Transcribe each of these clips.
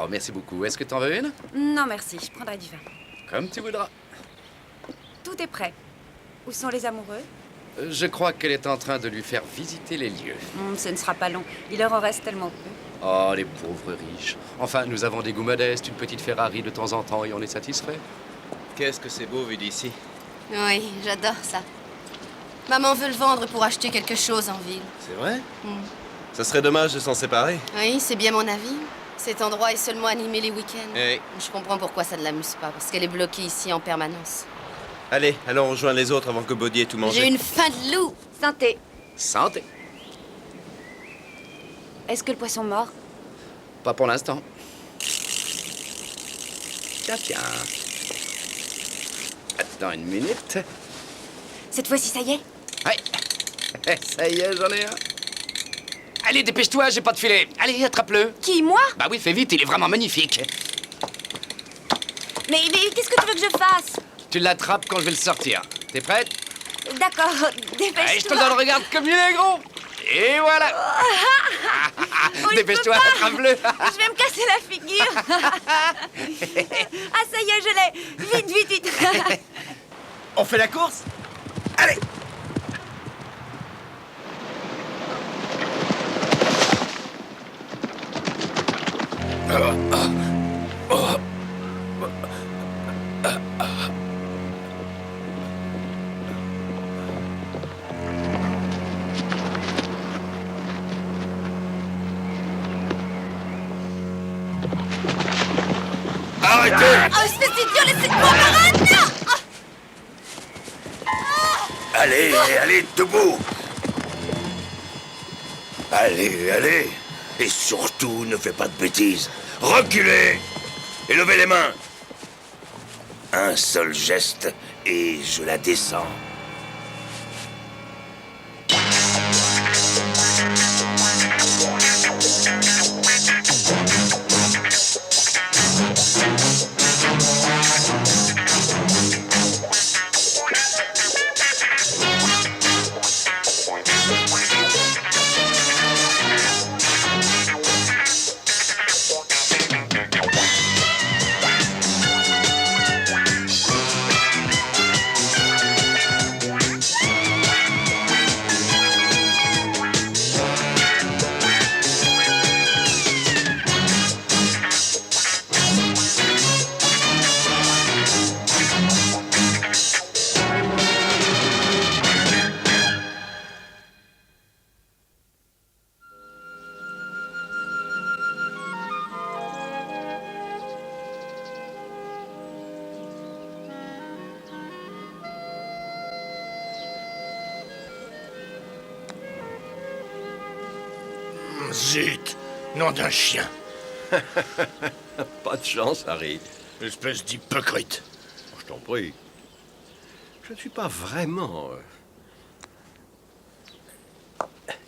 merci beaucoup. Est-ce que t'en veux une? Non, merci, je prendrai du vin. Comme tu voudras. Tout est prêt. Où sont les amoureux? Je crois qu'elle est en train de lui faire visiter les lieux. Ce ne sera pas long. Il leur en reste tellement peu. Oh, les pauvres riches. Enfin, nous avons des goûts modestes, une petite Ferrari de temps en temps et on est satisfait. Qu'est-ce que c'est beau vu d'ici. Oui, j'adore ça. Maman veut le vendre pour acheter quelque chose en ville. C'est vrai? Ça serait dommage de s'en séparer. Oui, c'est bien mon avis. Cet endroit est seulement animé les week-ends. Hey. Je comprends pourquoi ça ne l'amuse pas, parce qu'elle est bloquée ici en permanence. Allez, allons rejoindre les autres avant que Baudy ait tout mangé. J'ai une faim de loup. Santé. Santé. Est-ce que le poisson mord? Pas pour l'instant. Tiens, tiens. Attends une minute. Cette fois-ci, ça y est? Ouais. Ça y est, j'en ai un. Allez, dépêche-toi, j'ai pas de filet. Allez, attrape-le. Qui, moi? Bah oui, fais vite, il est vraiment magnifique. Mais qu'est-ce que tu veux que je fasse? Tu l'attrapes quand je vais le sortir. T'es prête? D'accord, Allez, je te le dépêche-toi. donne, regarde comme il est gros. Et voilà. Oh, Dépêche-toi, je peux pas. attrape-le. Je vais me casser la figure. Ah, ça y est, je l'ai. Vite, vite, vite. On fait la course? Allez! Arrêtez. Oh, espèce d'idiot, laissez-moi parade! Non! Allez, allez, debout! Allez, allez! Et surtout, ne fais pas de bêtises. Reculez! Et levez les mains! Un seul geste, et je la descends. Zut! Nom d'un chien. Pas de chance, Harry. Espèce d'hypocrite. Je t'en prie. Je ne suis pas vraiment...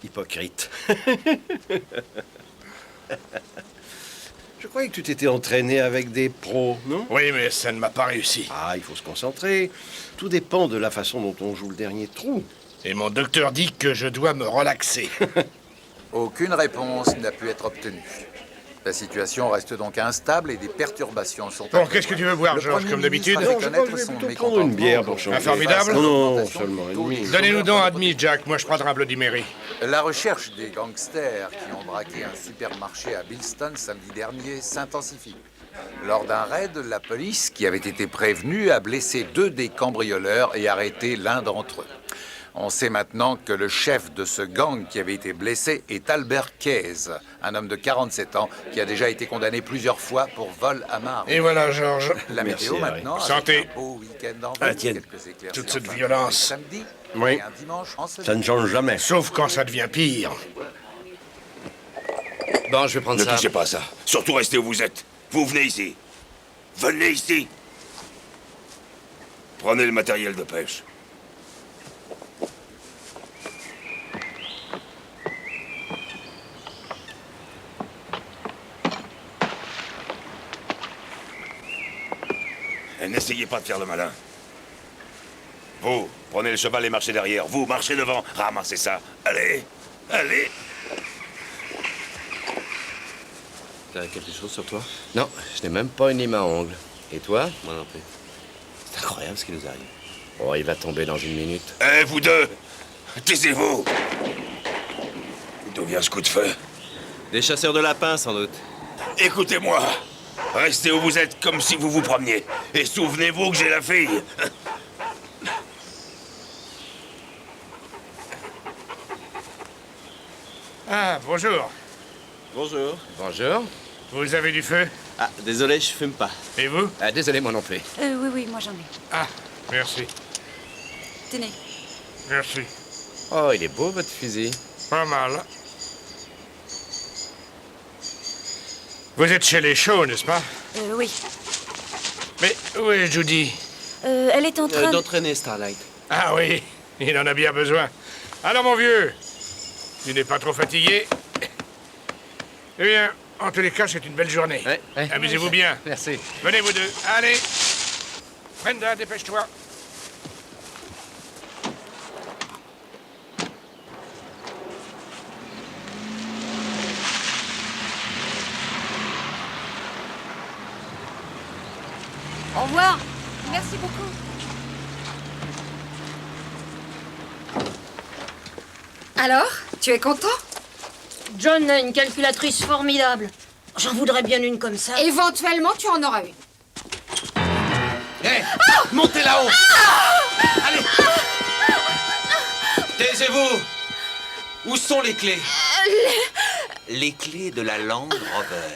hypocrite. Je croyais que tu t'étais entraîné avec des pros, non? Oui, mais ça ne m'a pas réussi. Ah, il faut se concentrer. Tout dépend de la façon dont on joue le dernier trou. Et mon docteur dit que je dois me relaxer. Aucune réponse n'a pu être obtenue. La situation reste donc instable et des perturbations sont... Bon, qu'est-ce que tu veux boire, Georges, comme d'habitude? Non, je crois que je vais plutôt prendre une bière pour changer. Ah, formidable. Non, non, seulement une demi. Donnez-nous donc un demi, Jack. Moi, je prendrai un Bloody Mary. La recherche des gangsters qui ont braqué un supermarché à Bilston samedi dernier s'intensifie. Lors d'un raid, la police, qui avait été prévenue, a blessé 2 des cambrioleurs et arrêté l'un d'entre eux. On sait maintenant que le chef de ce gang qui avait été blessé est Albert Keyes, un homme de 47 ans qui a déjà été condamné plusieurs fois pour vol à main armée. Et voilà, Georges. La Merci, météo Harry. maintenant, avec Santé. un beau week-end en Ah, ville, tiens. quelques éclaircies Toute cette en fin de violence. samedi, Oui. et un dimanche ensoleillé. Ça ne change jamais. Sauf quand ça devient pire. Bon, je vais prendre Ne ça. touchez pas à ça. Surtout restez où vous êtes. Vous venez ici. Venez ici. Prenez le matériel de pêche. Et n'essayez pas de faire le malin. Vous, prenez le cheval et marchez derrière. Vous, marchez devant. Ramassez ça. Allez. Allez. T'as quelque chose sur toi? Non, je n'ai même pas une lime à ongles. Et toi? Moi non plus. C'est incroyable ce qui nous arrive. Oh, il va tomber dans une minute. Eh, vous deux! Taisez-vous! D'où vient ce coup de feu? Des chasseurs de lapins, sans doute. Écoutez-moi! Restez où vous êtes comme si vous vous promeniez. Et souvenez-vous que j'ai la fille. Ah, bonjour. Bonjour. Bonjour. Vous avez du feu? Ah, désolé, je fume pas. Et vous? Ah, désolé, moi non plus. Oui, moi j'en ai. Ah, merci. Tenez. Merci. Oh, il est beau, votre fusil. Pas mal. Vous êtes chez les Shaw, n'est-ce pas? Oui. Mais où est Judy? Elle est en train... D'entraîner Starlight. Ah oui, il en a bien besoin. Alors, mon vieux, tu n'es pas trop fatigué? Eh bien, en tous les cas, c'est une belle journée. Ouais, ouais. Amusez-vous bien. Merci. Venez, vous deux. Allez. Brenda, dépêche-toi. Au revoir. Merci beaucoup. Alors, tu es content? John a une calculatrice formidable. J'en voudrais bien une comme ça. Éventuellement, tu en auras une. Hé, montez là-haut. Allez. Taisez-vous. Où sont les clés? Les clés de la Land Rover.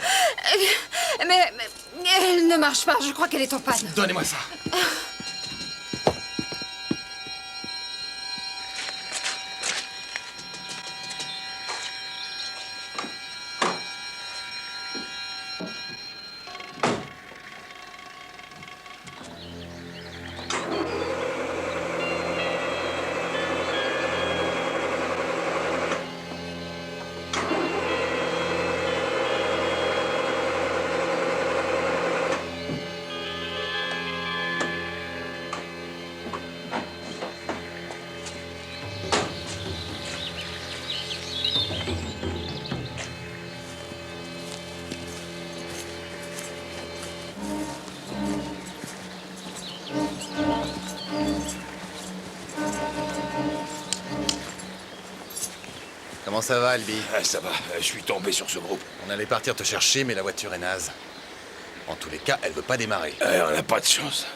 Mais elle ne marche pas. Je crois qu'elle est en panne. Donnez-moi ça. Comment ça va, Albi? Ah, ça va, je suis tombé sur ce groupe. On allait partir te chercher, mais la voiture est naze. En tous les cas, elle veut pas démarrer. On n'a pas de chance.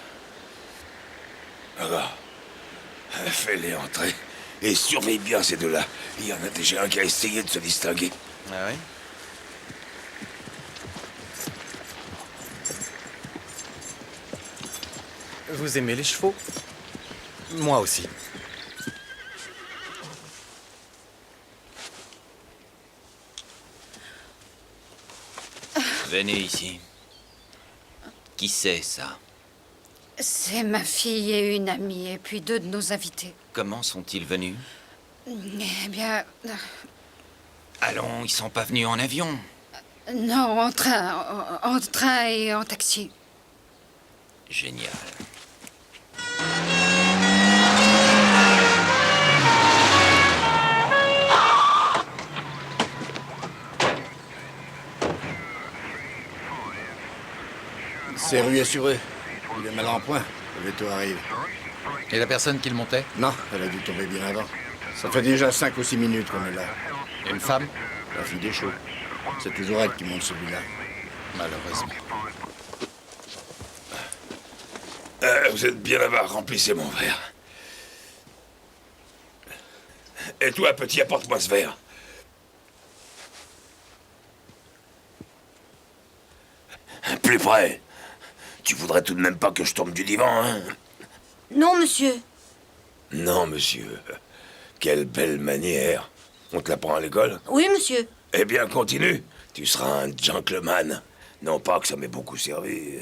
Alors, fais-les entrer. Et surveille bien ces deux-là. Il y en a déjà un qui a essayé de se distinguer. Ah oui? Vous aimez les chevaux? Moi aussi. Venez ici. Qui c'est, ça? C'est ma fille et une amie, et puis deux de nos invités. Comment sont-ils venus? Eh bien... Allons, ils sont pas venus en avion. Non, en train. En train et en taxi. Génial. C'est rue assurée. Il est mal en point. Le veto arrive. Et la personne qui le montait? Non, elle a dû tomber bien avant. Ça fait déjà 5 ou 6 minutes qu'on est là. Une femme? La fille des chauds. C'est toujours elle qui monte celui-là. Malheureusement. Vous êtes bien là-bas, remplissez mon verre. Et toi, petit, apporte-moi ce verre. Plus près. Tu voudrais tout de même pas que je tombe du divan, hein? Non, monsieur. Non, monsieur. Quelle belle manière. On te l'apprend à l'école? Oui, monsieur. Eh bien, continue. Tu seras un gentleman. Non pas que ça m'ait beaucoup servi.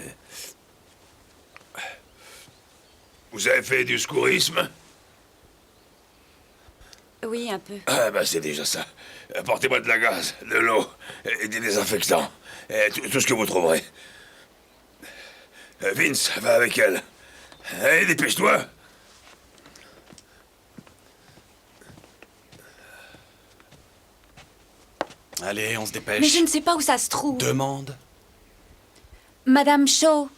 Vous avez fait du secourisme? Oui, un peu. Ah, bah c'est déjà ça. Apportez-moi de la gaz, de l'eau, et des désinfectants. Et tout ce que vous trouverez. Vince, va avec elle. Allez, dépêche-toi. Allez, on se dépêche. Mais je ne sais pas où ça se trouve. Demande. Madame Shaw,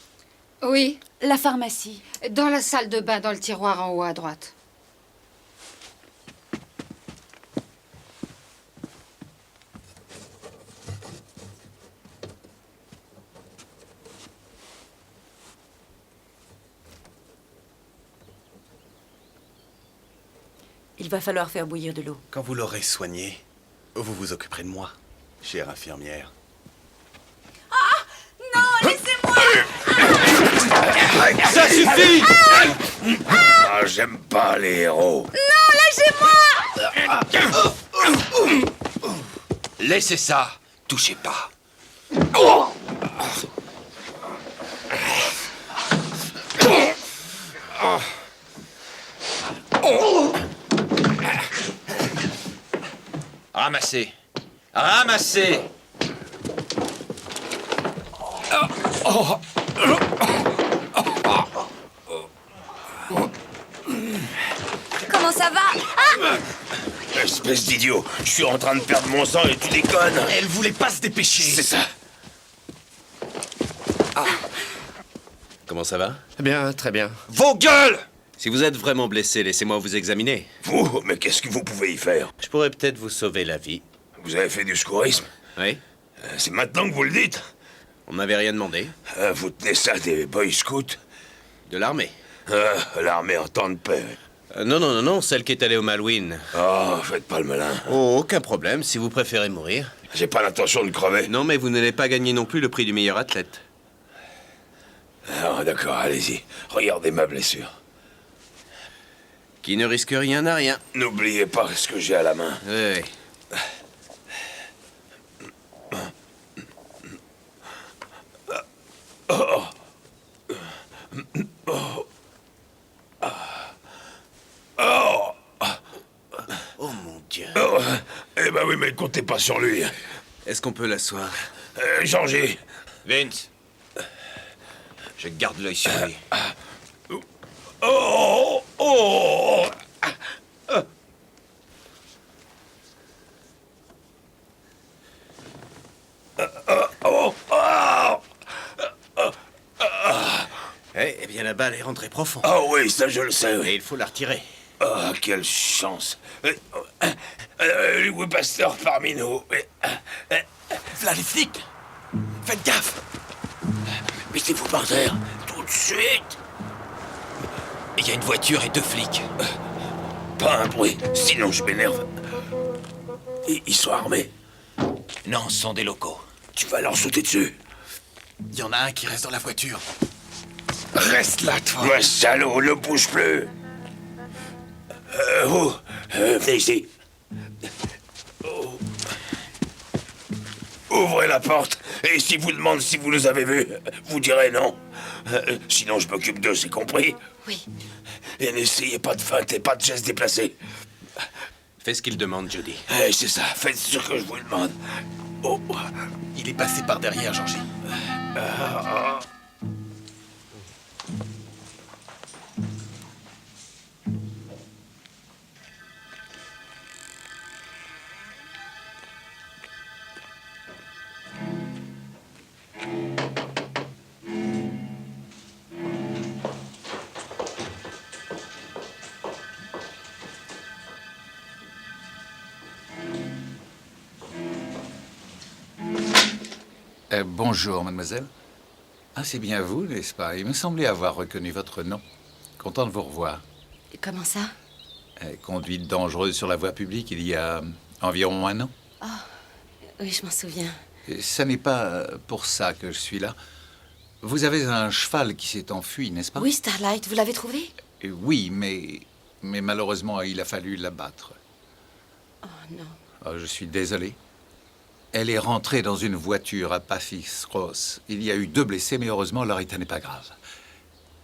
Oui, la pharmacie. dans la salle de bain, dans le tiroir en haut à droite. Il va falloir faire bouillir de l'eau. Quand vous l'aurez soigné, vous vous occuperez de moi, chère infirmière. Non, laissez-moi! Ça suffit! Ah, j'aime pas les héros. Laissez ça. Touchez pas. Ramassez. Ramassez. Comment ça va? Espèce d'idiot, je suis en train de perdre mon sang et tu déconnes. Elle voulait pas se dépêcher. C'est ça. Comment ça va? Bien, très bien. Vos gueules! Si vous êtes vraiment blessé, laissez-moi vous examiner. Vous, mais qu'est-ce que vous pouvez y faire? Je pourrais peut-être vous sauver la vie. Vous avez fait du secourisme? Oui? C'est maintenant que vous le dites? On m'avait rien demandé. Vous tenez ça des Boy Scouts? De l'armée. L'armée en temps de paix. Non, celle qui est allée au Malouine. Oh, faites pas le malin. Oh, aucun problème, si vous préférez mourir. J'ai pas l'intention de crever. Non, mais vous n'allez pas gagner non plus le prix du meilleur athlète. Ah, d'accord, allez-y. Regardez ma blessure. Qui ne risque rien n'a rien. N'oubliez pas ce que j'ai à la main. Oui. Oh mon Dieu. Eh ben oui, mais comptez pas sur lui. Est-ce qu'on peut l'asseoir? Georgie. Vince. Je garde l'œil sur lui. Oh, oh. Eh bien, la balle est rentrée profond. Ah oui, ça je le sais, Et oui. il faut la retirer. Ah, quelle chance. Louis Pasteur parmi nous. V'là les flics! Faites gaffe! Mettez-vous par terre, tout de suite. Il y a une voiture et 2 flics. Pas un bruit, sinon je m'énerve. Ils sont armés. Non, ce sont des locaux. Tu vas leur sauter dessus. Il y en a un qui reste dans la voiture. Reste là, toi! Ouais, salaud, ne bouge plus. Vous, venez ici. Oh. Ouvrez la porte, et s'ils vous demandent si vous les avez vus, vous direz non. Sinon, je m'occupe d'eux, c'est compris? Oui. Et n'essayez pas de feinte et pas de gestes déplacés. Fais ce qu'il demande, Judy. C'est ça, faites ce que je vous demande. Oh. Il est passé par derrière, Georgie. Bonjour, mademoiselle. Ah, c'est bien vous, n'est-ce pas? Il me semblait avoir reconnu votre nom. Content de vous revoir. Comment ça? Conduite dangereuse sur la voie publique il y a environ 1 an. Oui, je m'en souviens. Et ça n'est pas pour ça que je suis là. Vous avez un cheval qui s'est enfui, n'est-ce pas? Oui, Starlight, vous l'avez trouvé? Oui, mais malheureusement, il a fallu l'abattre. Oh non. Oh, je suis désolé. Elle est rentrée dans une voiture à Paphos Cross. Il y a eu 2 blessés, mais heureusement, leur état n'est pas grave.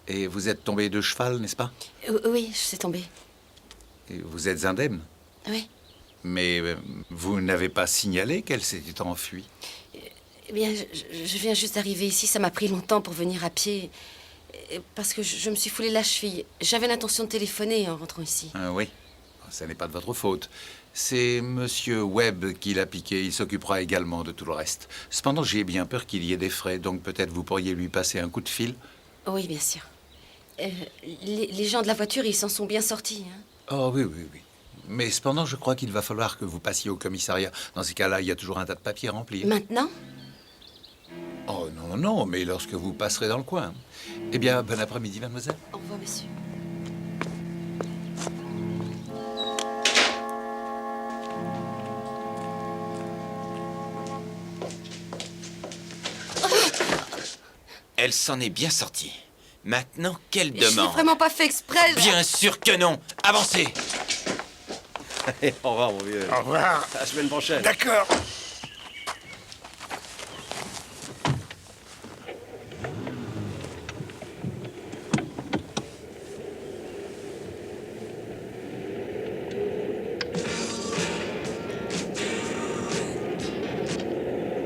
Et vous êtes tombé de cheval, n'est-ce pas? Oui, je suis tombée. Et vous êtes indemne? Oui. Mais vous n'avez pas signalé qu'elle s'était enfuie? Eh bien, je viens juste d'arriver ici. Ça m'a pris longtemps pour venir à pied. Parce que je me suis foulé la cheville. J'avais l'intention de téléphoner en rentrant ici. Oui. ça n'est pas de votre faute. C'est Monsieur Webb qui l'a piqué. Il s'occupera également de tout le reste. Cependant, j'ai bien peur qu'il y ait des frais, donc peut-être vous pourriez lui passer un coup de fil. Oui, bien sûr. Les gens de la voiture, ils s'en sont bien sortis. Hein. Oh oui, oui, oui. Mais cependant, je crois qu'il va falloir que vous passiez au commissariat. Dans ces cas-là, il y a toujours un tas de papiers à remplir. Maintenant? Oh non, non, mais lorsque vous passerez dans le coin. Eh bien, bon après-midi, mademoiselle. Au revoir, monsieur. Elle s'en est bien sortie. Maintenant, quelle Je n'ai demande? vraiment pas fait exprès. Bien sûr que non. Avancez. Au revoir, mon vieux. Au revoir. À la semaine prochaine. D'accord.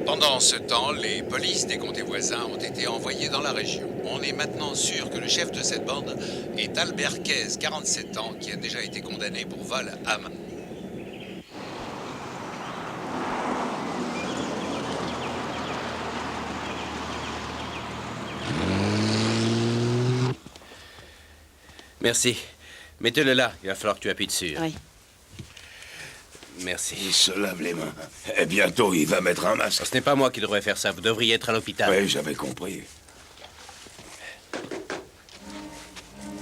Pendant ce temps, les polices des comtés voisins ont été envoyées dans la région. On est maintenant sûr que le chef de cette bande est Albert Kez, 47 ans, qui a déjà été condamné pour vol à main. Merci. Mettez-le là. Il va falloir que tu appuies dessus. Oui. Merci. Il se lave les mains. Et bientôt, il va mettre un masque. Ce n'est pas moi qui devrais faire ça. Vous devriez être à l'hôpital. Oui, j'avais compris.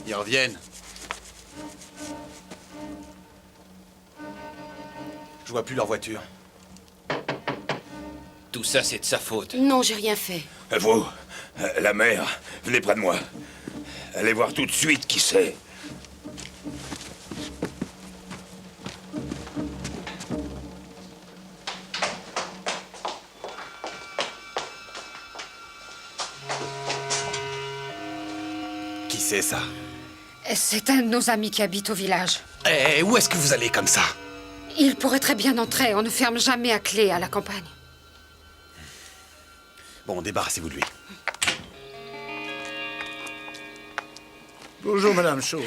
Ils reviennent. Je vois plus leur voiture. Tout ça, c'est de sa faute. Non, j'ai rien fait. Vous, la mère, venez près de moi. Allez voir tout de suite qui c'est. Qui c'est ça? C'est un de nos amis qui habite au village. Eh, où est-ce que vous allez comme ça? Il pourrait très bien entrer. On ne ferme jamais à clé à la campagne. Bon, débarrassez-vous de lui. Bonjour, Madame Shaw.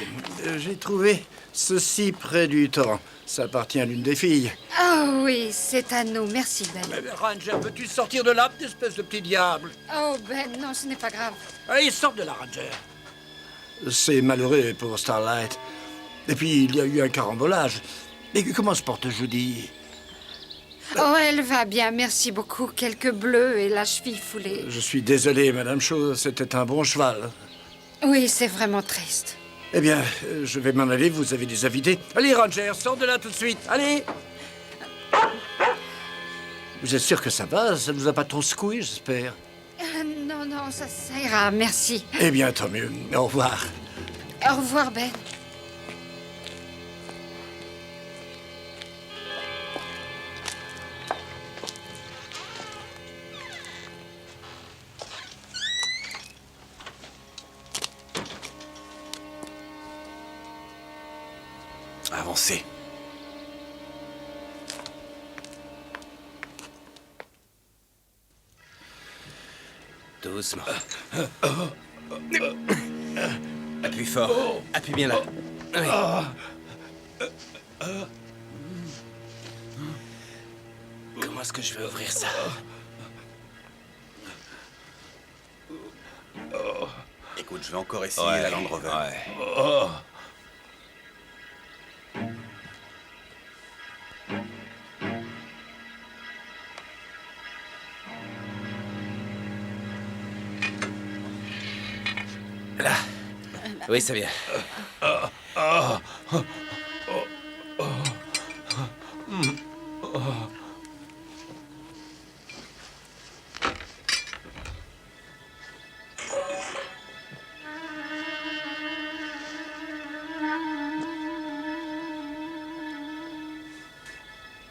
J'ai trouvé ceci près du torrent. Ça appartient à l'une des filles. Oh oui, c'est à nous. Merci, Ben. Ranger, peux-tu sortir de là, espèce de petit diable? Oh, Ben, non, ce n'est pas grave. Allez, sors de là, Ranger. C'est malheureux pour Starlight. Et puis, il y a eu un carambolage. Mais comment se porte Judy? Oh, elle va bien, merci beaucoup. Quelques bleus et la cheville foulée. Je suis désolé, Madame Shaw. C'était un bon cheval. Oui, c'est vraiment triste. Eh bien, je vais m'en aller. Vous avez des invités. Allez, Ranger, sors de là tout de suite. Allez! Vous êtes sûr que ça va? Ça ne vous a pas trop secoué, j'espère? Non, non, ça ira, merci. Eh bien, tant mieux. Au revoir. Au revoir, Ben. Avancez. Doucement. Appuie fort. Appuie bien là. Oui. Comment est-ce que je vais ouvrir ça? Écoute, je vais encore essayer la Land Rover. Là. Oui, ça vient.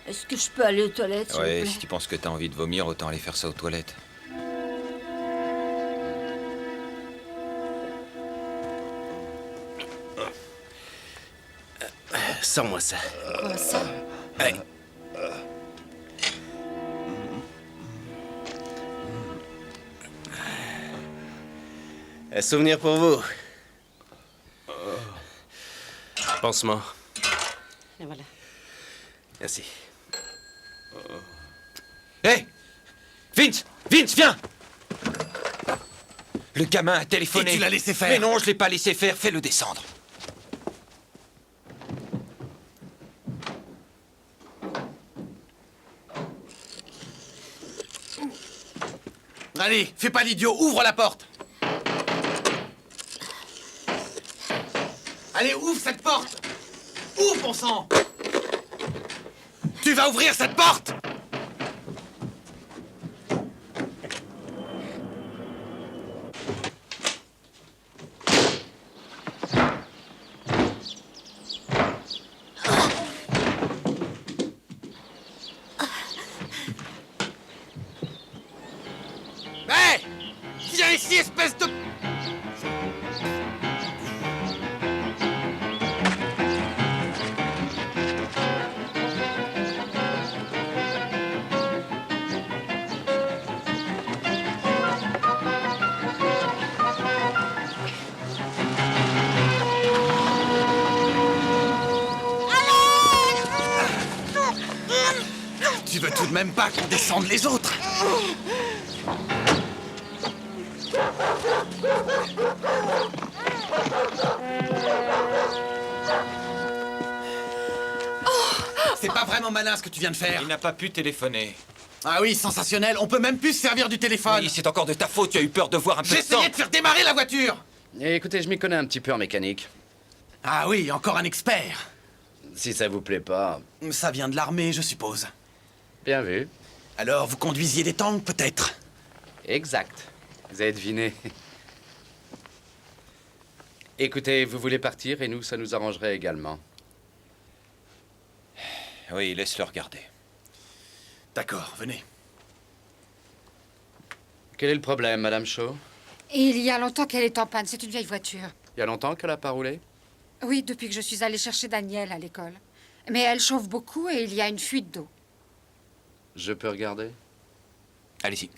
Est-ce que je peux aller aux toilettes, s'il vous Ouais, plaît? si tu penses que t'as envie de vomir, autant aller faire ça aux toilettes. Sors-moi ça. Quoi, ça? Allez. Un souvenir pour vous. Pansement. Et voilà. Merci. Hé Vince Vince, viens! Le gamin a téléphoné. Et tu l'as laissé faire? Mais non, je l'ai pas laissé faire. Fais-le descendre. Allez, fais pas l'idiot, ouvre la porte. Allez, ouvre cette porte. Ouvre, bon sang. Tu vas ouvrir cette porte. Hé! Viens ici, espèce de... Tu veux tout de même pas qu'on descende les autres? C'est pas vraiment malin ce que tu viens de faire. Il n'a pas pu téléphoner. Ah oui, sensationnel. On peut même plus se servir du téléphone. Oui, c'est encore de ta faute. Tu as eu peur de voir un peu de sang. J'essayais de faire démarrer la voiture. Écoutez, je m'y connais un petit peu en mécanique. Ah oui, encore un expert. Si ça vous plaît pas... Ça vient de l'armée, je suppose. Bien vu. Alors, vous conduisiez des tanks, peut-être? Exact. Vous avez deviné. Écoutez, vous voulez partir et nous, ça nous arrangerait également. Oui, laisse-le regarder. D'accord, venez. Quel est le problème, Madame Shaw? Il y a longtemps qu'elle est en panne. C'est une vieille voiture. Il y a longtemps qu'elle a pas roulé? Oui, depuis que je suis allée chercher Daniel à l'école. Mais elle chauffe beaucoup et il y a une fuite d'eau. Je peux regarder? Allez-y.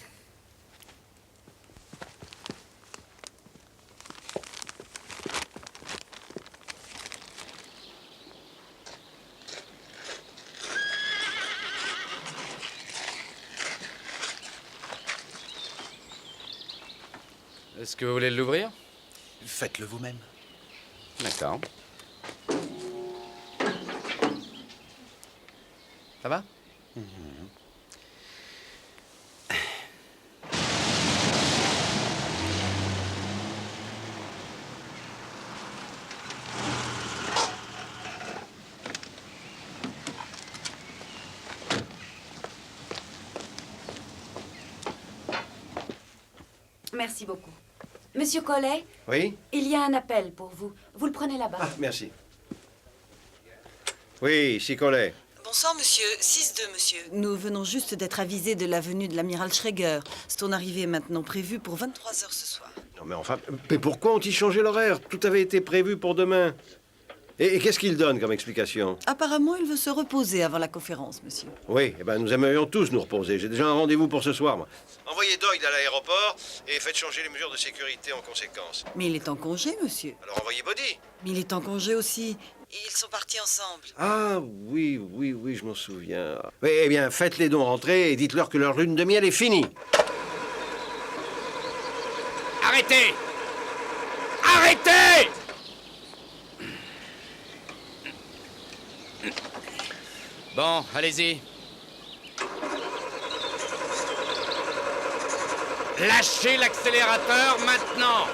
Est-ce que vous voulez l'ouvrir? Faites-le vous-même. D'accord. Ça va? Merci beaucoup. Monsieur Collet, Oui? il y a un appel pour vous. Vous le prenez là-bas. Ah, merci. Oui, ici Collet. Bonsoir, monsieur. 6-2, monsieur. Nous venons juste d'être avisés de la venue de l'amiral Schreger. Son arrivée est maintenant prévue pour 23 heures ce soir. Non, mais enfin, mais pourquoi ont-ils changé l'horaire? Tout avait été prévu pour demain. Et qu'est-ce qu'il donne comme explication? Apparemment, il veut se reposer avant la conférence, monsieur. Oui, eh ben, nous aimerions tous nous reposer. J'ai déjà un rendez-vous pour ce soir, moi. Envoyez Doyle à l'aéroport et faites changer les mesures de sécurité en conséquence. Mais il est en congé, monsieur. Alors envoyez Body. Mais il est en congé aussi. Ils sont partis ensemble. Ah, oui, je m'en souviens. Oui, eh bien, faites-les donc rentrer et dites-leur que leur lune de miel est finie. Arrêtez! Arrêtez! Bon, allez-y. Lâchez l'accélérateur maintenant!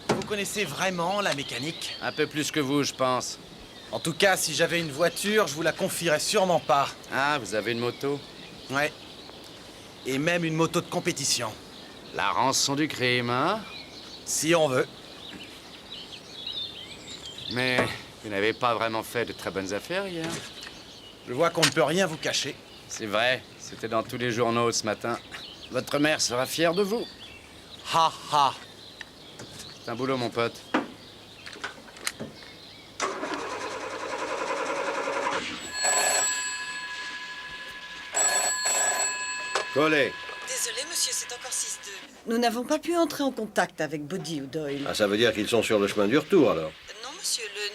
Vous connaissez vraiment la mécanique? Un peu plus que vous, je pense. En tout cas, si j'avais une voiture, je vous la confierais sûrement pas. Ah, vous avez une moto? Ouais. Et même une moto de compétition. La rançon du crime, hein? Si on veut. Mais vous n'avez pas vraiment fait de très bonnes affaires hier. Je vois qu'on ne peut rien vous cacher. C'est vrai, c'était dans tous les journaux ce matin. Votre mère sera fière de vous. Ha ha. C'est un boulot, mon pote. Collet. Désolé, monsieur, c'est encore 6-2. Nous n'avons pas pu entrer en contact avec Body ou Doyle. Ah, ça veut dire qu'ils sont sur le chemin du retour, alors. Non, monsieur, le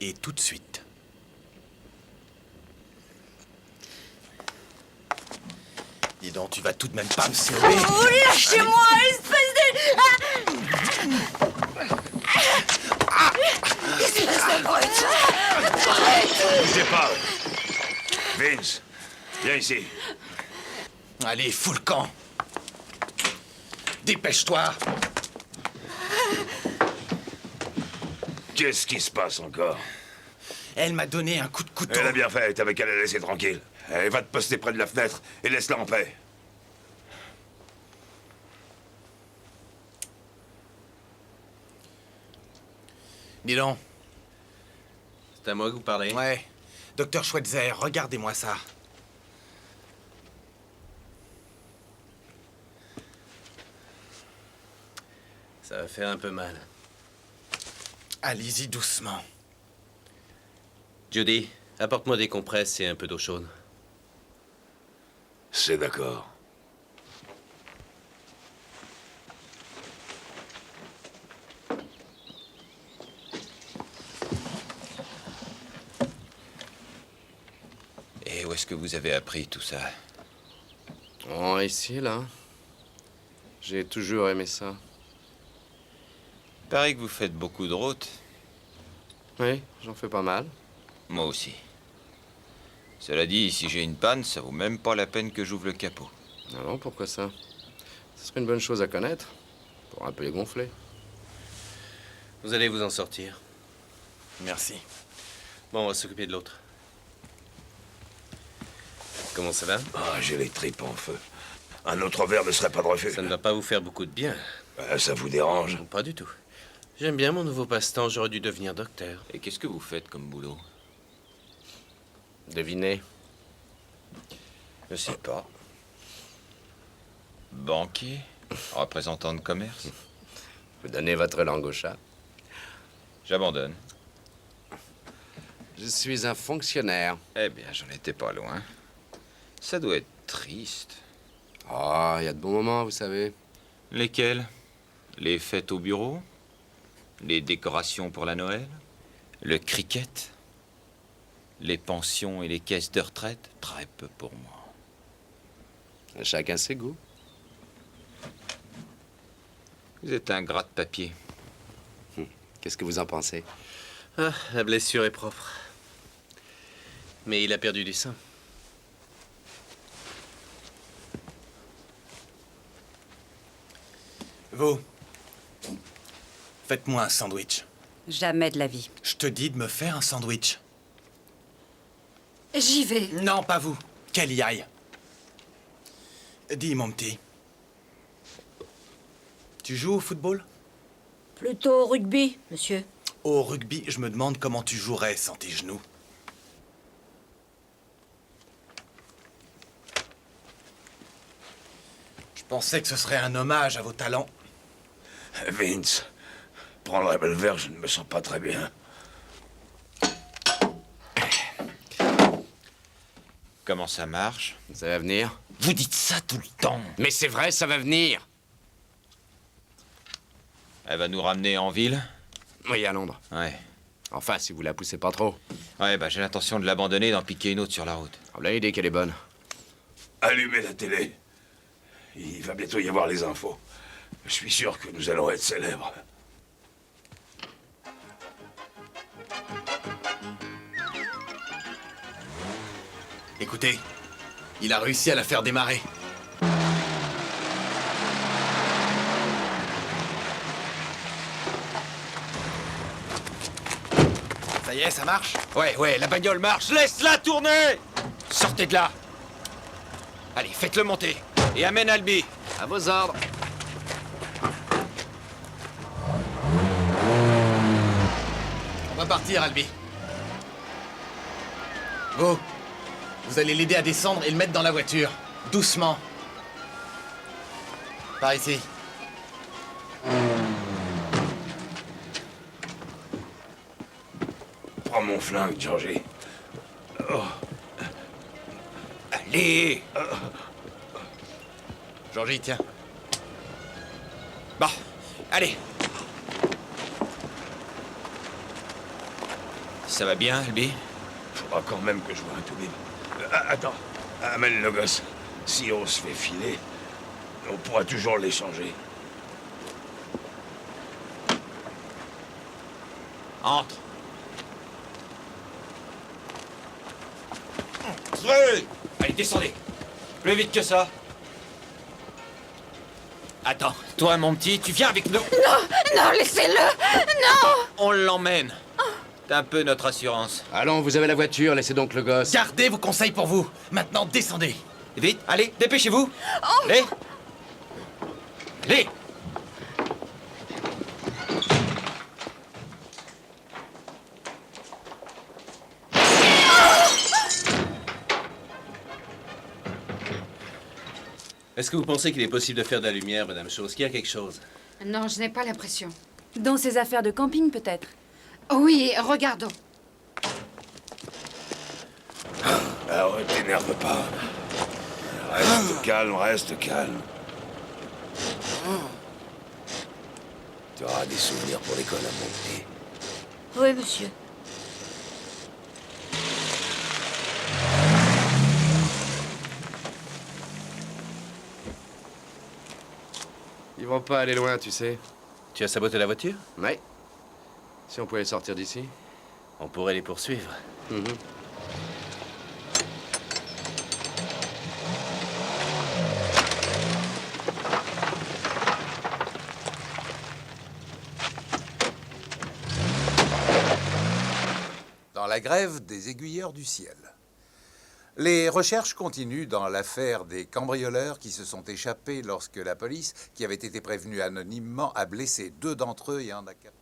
Et tout de suite. Dis donc, tu vas tout de même pas me sauver. Oh, lâchez-moi, espèce de... Espèce de brute. Arrête. Bougez pas. Vince, viens ici. Allez, fous le camp. Dépêche-toi. Qu'est-ce qui se passe encore? Elle m'a donné un coup de couteau. Elle a bien fait, t'avais qu'à la laisser tranquille. Elle va te poster près de la fenêtre et laisse-la en paix. Dis donc. C'est à moi que vous parlez? Ouais. Docteur Schweitzer, regardez-moi ça. Ça va faire un peu mal. Allez-y doucement. Judy, apporte-moi des compresses et un peu d'eau chaude. C'est d'accord. Et où est-ce que vous avez appris tout ça? Oh, ici, là. J'ai toujours aimé ça. Paraît que vous faites beaucoup de routes. Oui, j'en fais pas mal. Moi aussi. Cela dit, si j'ai une panne, ça vaut même pas la peine que j'ouvre le capot. Alors, pourquoi ça? Ce serait une bonne chose à connaître, pour un peu les gonfler. Vous allez vous en sortir. Merci. Bon, on va s'occuper de l'autre. Comment ça va? Ah, j'ai les tripes en feu. Un autre verre ne serait pas de refus. Ça ne va pas vous faire beaucoup de bien. Ça vous dérange? Pas du tout. J'aime bien mon nouveau passe-temps, j'aurais dû devenir docteur. Et qu'est-ce que vous faites comme boulot? Devinez. Je sais pas. Banquier? Représentant de commerce? Vous donnez votre langue au chat. J'abandonne. Je suis un fonctionnaire. Eh bien, j'en étais pas loin. Ça doit être triste. Ah, il y a de bons moments, vous savez. Lesquels? Les fêtes au bureau? Les décorations pour la Noël? Le cricket? Les pensions et les caisses de retraite? Très peu pour moi. Chacun ses goûts. Vous êtes un gras de papier. Qu'est-ce que vous en pensez? Ah, la blessure est propre. Mais il a perdu du sang. Vous, faites-moi un sandwich. Jamais de la vie. Je te dis de me faire un sandwich. J'y vais. Non, pas vous. Qu'elle y aille. Dis, mon petit. Tu joues au football? Plutôt au rugby, monsieur. Au rugby, je me demande comment tu jouerais sans tes genoux. Je pensais que ce serait un hommage à vos talents. Vince, prendre un verre, je ne me sens pas très bien. Comment ça marche? Ça va venir. Vous dites ça tout le temps. Mais c'est vrai, ça va venir. Elle va nous ramener en ville? Oui, à Londres. Ouais. Enfin, si vous la poussez pas trop. Ouais, bah j'ai l'intention de l'abandonner et d'en piquer une autre sur la route. Oh, l'idée qu'elle est bonne. Allumez la télé. Il va bientôt y avoir les infos. Je suis sûr que nous allons être célèbres. Écoutez, il a réussi à la faire démarrer. Ça y est, ça marche? Ouais, la bagnole marche. Laisse-la tourner! Sortez de là! Allez, faites-le monter. Et amène Albi. À vos ordres. On va partir, Albi. Vous allez l'aider à descendre et le mettre dans la voiture. Doucement. Par ici. Prends mon flingue, Georgie. Oh. Allez! Georgie, tiens. Bon, allez. Ça va bien, Albi? Faudra quand même que je vois un toubib. Attends, amène le gosse. Si on se fait filer, on pourra toujours l'échanger. Entre. Entrez! Allez, descendez. Plus vite que ça. Attends, toi, mon petit, tu viens avec nous. Non, laissez-le. Non. On l'emmène. C'est un peu notre assurance. Allons, vous avez la voiture, laissez donc le gosse. Gardez vos conseils pour vous. Maintenant, descendez. Vite, allez, dépêchez-vous. Allez. Allez. Est-ce que vous pensez qu'il est possible de faire de la lumière, Madame Shaw? Est-ce qu'il y a quelque chose? Non, je n'ai pas l'impression. Dans ces affaires de camping, peut-être. Oui, regardons. Alors, t'énerve pas. Reste calme, reste calme. Tu auras des souvenirs pour l'école, à mon petit. Oui, monsieur. Ils vont pas aller loin, tu sais. Tu as saboté la voiture? Ouais. Si on pouvait sortir d'ici. On pourrait les poursuivre. Dans la grève des aiguilleurs du ciel. Les recherches continuent dans l'affaire des cambrioleurs qui se sont échappés lorsque la police, qui avait été prévenue anonymement, a blessé 2 d'entre eux et en a capturé.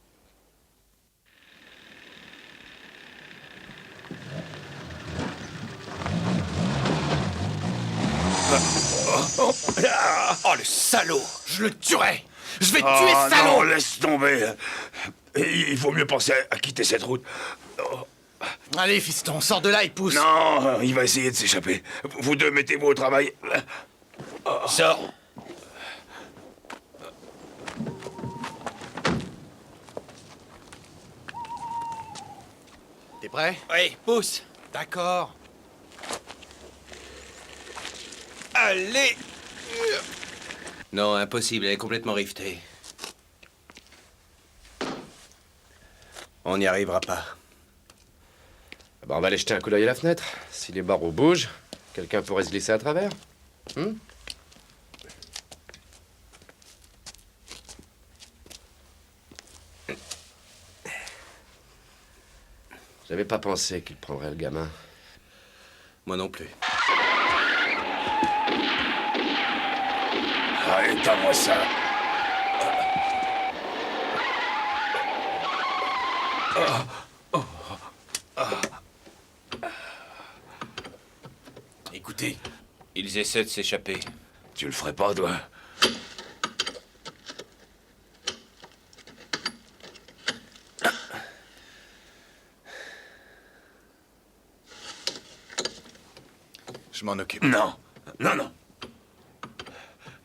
Oh, le salaud! Je le tuerai! Je vais te Oh, tuer, salaud! non, laisse tomber. Il vaut mieux penser à quitter cette route. Allez, fiston, sors de là et pousse! Non, il va essayer de s'échapper. Vous deux, mettez-vous au travail. Sors. T'es prêt? Oui, pousse. D'accord. Allez. Non, impossible, elle est complètement riftée. On n'y arrivera pas. On va aller jeter un coup d'œil à la fenêtre. Si les barreaux bougent, quelqu'un pourrait se glisser à travers. J'avais pas pensé qu'il prendrait le gamin. Moi non plus. Allez, t'as-moi ça. Écoutez, ils essaient de s'échapper. Tu le ferais pas, toi? Je m'en occupe. Non, non, non.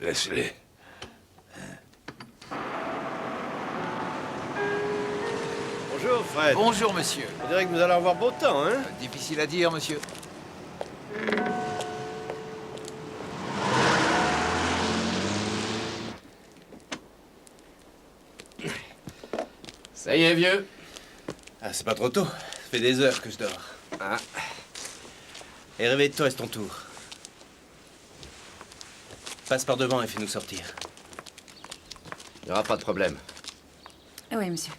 Laisse-les. Bonjour, Fred. Bonjour, monsieur. On dirait que nous allons avoir beau temps, hein? Difficile à dire, monsieur. Ça y est, vieux. Ah, c'est pas trop tôt. Ça fait des heures que je dors. Ah. Et réveille-toi, c'est ton tour. Passe par devant et fais-nous sortir. Il n'y aura pas de problème. Oui, monsieur.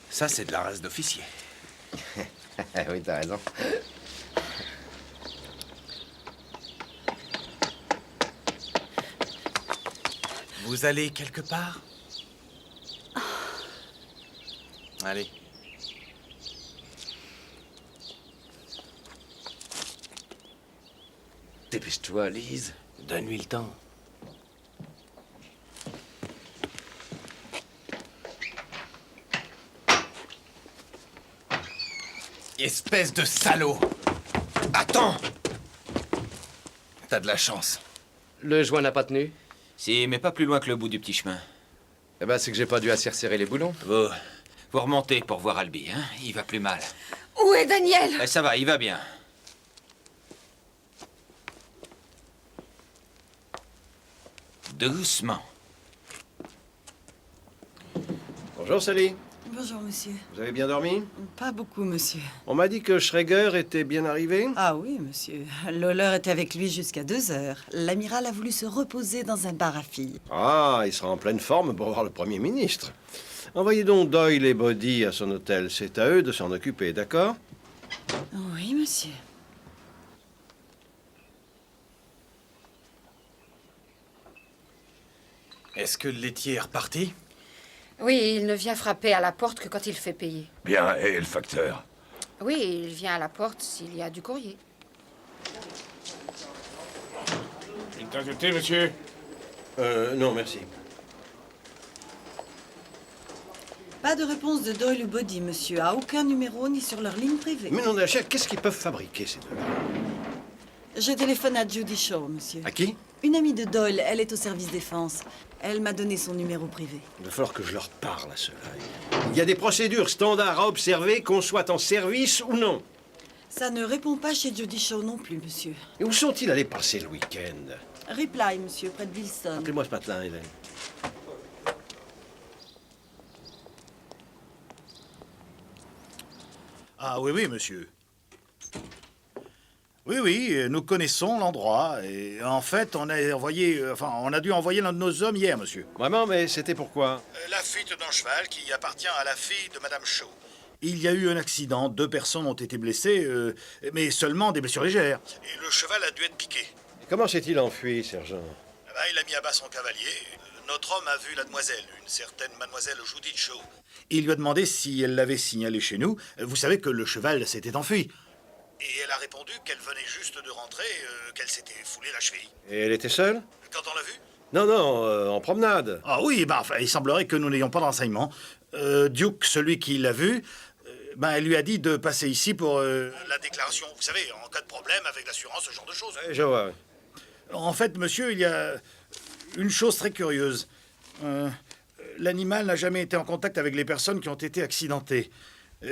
Ça, c'est de la race d'officier. Oui, t'as raison. Vous allez quelque part? Allez. Dépêche-toi, Lise. Donne-lui le temps. Espèce de salaud! Attends! T'as de la chance. Le joint n'a pas tenu? Si, mais pas plus loin que le bout du petit chemin. Eh ben, c'est que j'ai pas dû assez resserrer les boulons. Vous remontez pour voir Albi, hein? Il va plus mal. Où est Daniel? Ça va, il va bien. Doucement. Bonjour, Sally. Bonjour, monsieur. Vous avez bien dormi? Pas beaucoup, monsieur. On m'a dit que Schreger était bien arrivé. Ah oui, monsieur. Lawler était avec lui jusqu'à 2 heures. L'amiral a voulu se reposer dans un bar à filles. Ah, il sera en pleine forme pour voir le Premier ministre. Envoyez donc Doyle et Boddy à son hôtel. C'est à eux de s'en occuper, d'accord? Oui, monsieur. Est-ce que le laitier est reparti? Oui, il ne vient frapper à la porte que quand il fait payer. Bien, et le facteur? Oui, il vient à la porte s'il y a du courrier. Une tasse de thé, monsieur? Non, merci. Pas de réponse de Doyle ou Boddy, monsieur. À aucun numéro ni sur leur ligne privée. Mais non, d'achat, qu'est-ce qu'ils peuvent fabriquer, ces deux-là? Je téléphone à Judy Shaw, monsieur. À qui? Une amie de Doyle, elle est au service défense. Elle m'a donné son numéro privé. Il va falloir que je leur parle à ceux-là. Il y a des procédures standards à observer, qu'on soit en service ou non. Ça ne répond pas chez Judy Shaw non plus, monsieur. Et où sont-ils allés passer le week-end? Reply, monsieur, près de Wilson. Appelez-moi ce matin, Hélène. Ah oui, monsieur. Oui, nous connaissons l'endroit. Et en fait, on a dû envoyer l'un de nos hommes hier, monsieur. Vraiment, mais c'était pourquoi? La fuite d'un cheval qui appartient à la fille de Madame Shaw. Il y a eu un accident, 2 personnes ont été blessées, mais seulement des blessures légères. Et le cheval a dû être piqué. Et comment s'est-il enfui, sergent? Il a mis à bas son cavalier. Notre homme a vu la demoiselle, une certaine mademoiselle Judith Shaw. Il lui a demandé si elle l'avait signalé chez nous. Vous savez que le cheval s'était enfui. Et elle a répondu qu'elle venait juste de rentrer, qu'elle s'était foulée la cheville. Et elle était seule? Quand on l'a vue? Non, en promenade. Ah oui, il semblerait que nous n'ayons pas de renseignements. Duke, celui qui l'a vue, elle lui a dit de passer ici pour la déclaration. Vous savez, en cas de problème avec l'assurance, ce genre de choses. Je vois, oui. En fait, monsieur, il y a une chose très curieuse. L'animal n'a jamais été en contact avec les personnes qui ont été accidentées.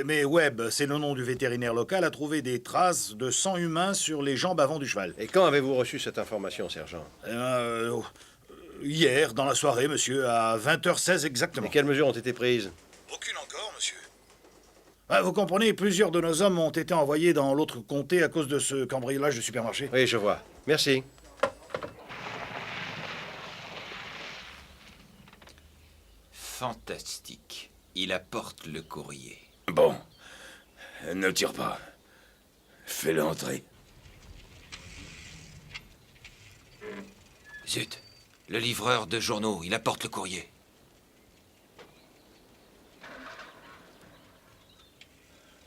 Mais Webb, c'est le nom du vétérinaire local, a trouvé des traces de sang humain sur les jambes avant du cheval. Et quand avez-vous reçu cette information, sergent? Hier, dans la soirée, monsieur, à 20h16 exactement. Et quelles mesures ont été prises? Aucune encore, monsieur. Vous comprenez, plusieurs de nos hommes ont été envoyés dans l'autre comté à cause de ce cambriolage de supermarché. Oui, je vois. Merci. Fantastique. Il apporte le courrier. Bon, ne tire pas. Fais-le entrer. Zut. Le livreur de journaux, il apporte le courrier.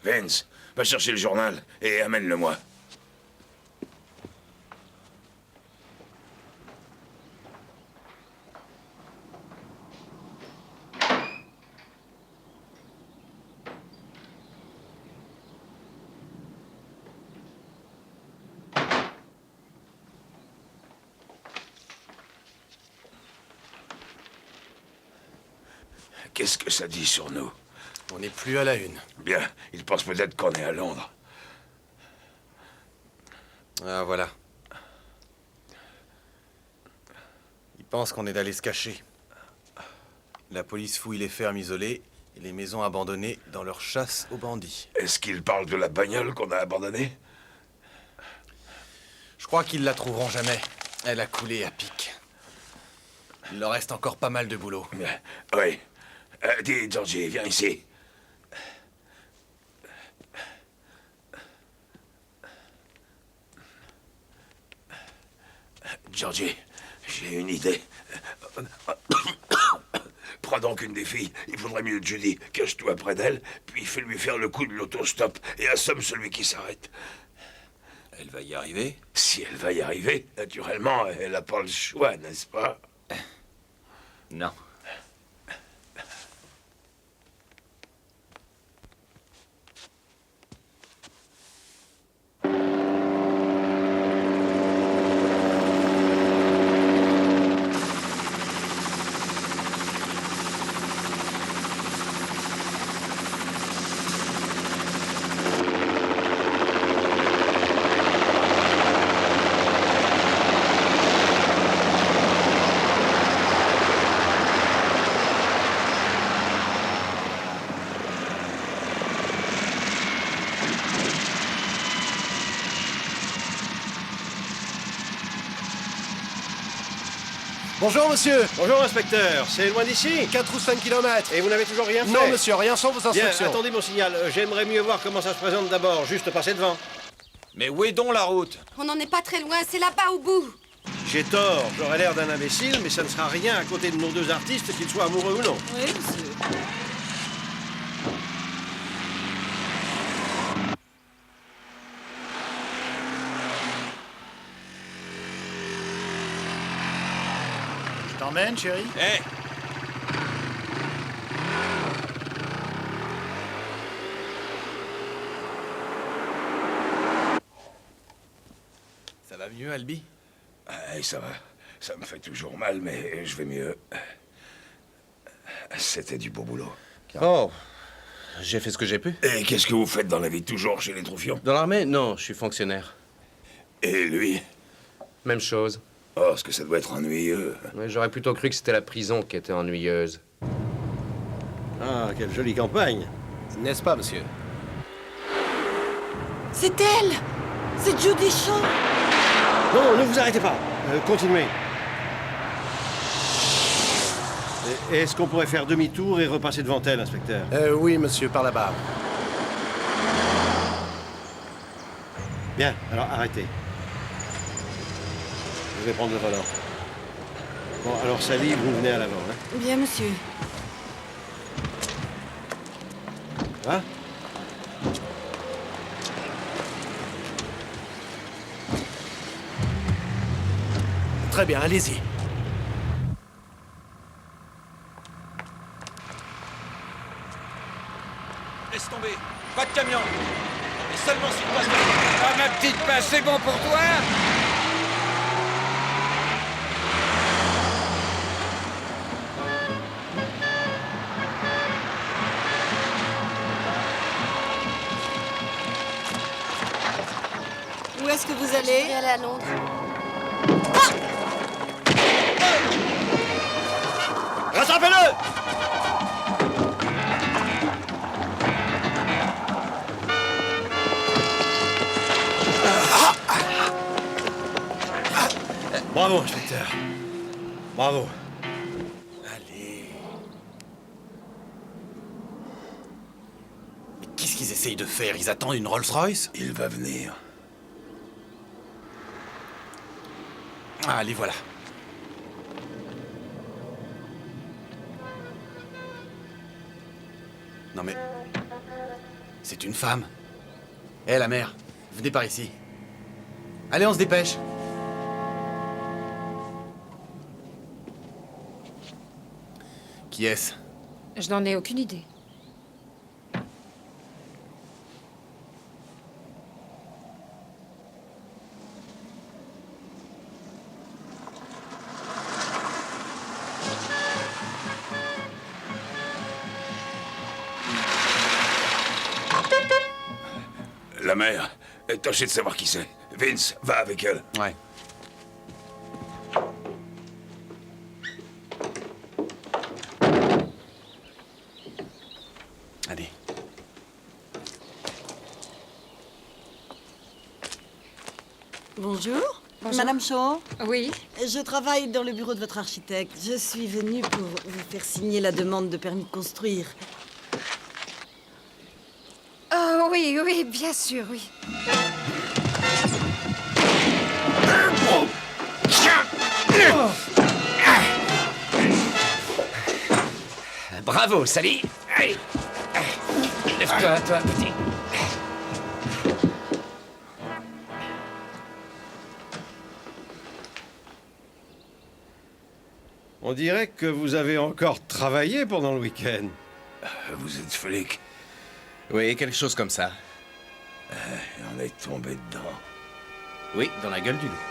Vince, va chercher le journal et amène-le-moi. Qu'est-ce que ça dit sur nous? On n'est plus à la une. Bien, ils pensent peut-être qu'on est à Londres. Ah, voilà. Ils pensent qu'on est allé se cacher. La police fouille les fermes isolées et les maisons abandonnées dans leur chasse aux bandits. Est-ce qu'ils parlent de la bagnole qu'on a abandonnée? Je crois qu'ils la trouveront jamais. Elle a coulé à pic. Il leur reste encore pas mal de boulot. Oui. Dis, Georgie, viens ici. Georgie, j'ai une idée. Prends donc une des filles. Il faudrait mieux Judy. Cache-toi près d'elle, puis fais-lui faire le coup de l'autostop et assomme celui qui s'arrête. Elle va y arriver? Si elle va y arriver, naturellement, elle n'a pas le choix, n'est-ce pas? Non. Bonjour, monsieur. Bonjour, inspecteur. C'est loin d'ici? 4 ou 5 kilomètres. Et vous n'avez toujours rien fait? Non, monsieur, rien sans vos instructions. Bien, attendez mon signal. J'aimerais mieux voir comment ça se présente d'abord. Juste passer devant. Mais où est donc la route? On n'en est pas très loin, c'est là-bas au bout. J'ai tort. J'aurais l'air d'un imbécile, mais ça ne sera rien à côté de nos deux artistes, qu'ils soient amoureux ou non. Oui, monsieur. Je t'emmène, chérie? Hé! Ça va mieux, Albi? Ça va. Ça me fait toujours mal, mais je vais mieux. C'était du beau boulot. Oh, j'ai fait ce que j'ai pu. Et qu'est-ce que vous faites dans la vie? Toujours chez les Troufions? Dans l'armée? Non, je suis fonctionnaire. Et lui? Même chose. Oh, ce que ça doit être ennuyeux. Ouais, j'aurais plutôt cru que c'était la prison qui était ennuyeuse. Ah, quelle jolie campagne. N'est-ce pas, monsieur? C'est elle! C'est Judy Shaw! Non, ne vous arrêtez pas. Continuez. Est-ce qu'on pourrait faire demi-tour et repasser devant elle, inspecteur? Oui, monsieur, par là-bas. Bien, alors arrêtez. Je vais prendre le volant. Bon, alors Sally, vous venez à l'avant, hein? Bien, monsieur. Hein? Très bien, allez-y. Laisse tomber. Pas de camion. Et seulement si tu passes... Ah, ma petite passe, c'est bon pour toi? Où est-ce que vous Je allez? vais aller à Londres. Rattrapez-le! Bravo, inspecteur. Bravo. Allez. Mais qu'est-ce qu'ils essayent de faire? Ils attendent une Rolls-Royce? Il va venir. Ah, les voilà. Non mais... C'est une femme. Hé, la mère, venez par ici. Allez, on se dépêche. Qui est-ce? Je n'en ai aucune idée. La mère, tâchez de savoir qui c'est. Vince, va avec elle. Ouais. Allez. Bonjour. Bonjour. Madame Shaw? Oui. Je travaille dans le bureau de votre architecte. Je suis venue pour vous faire signer la demande de permis de construire. Oh oui, oui, bien sûr, oui. Bravo, Sally. Allez. Lève-toi, toi, petit. On dirait que vous avez encore travaillé pendant le week-end. Vous êtes flic. Oui, quelque chose comme ça. On est tombé dedans. Oui, dans la gueule du loup.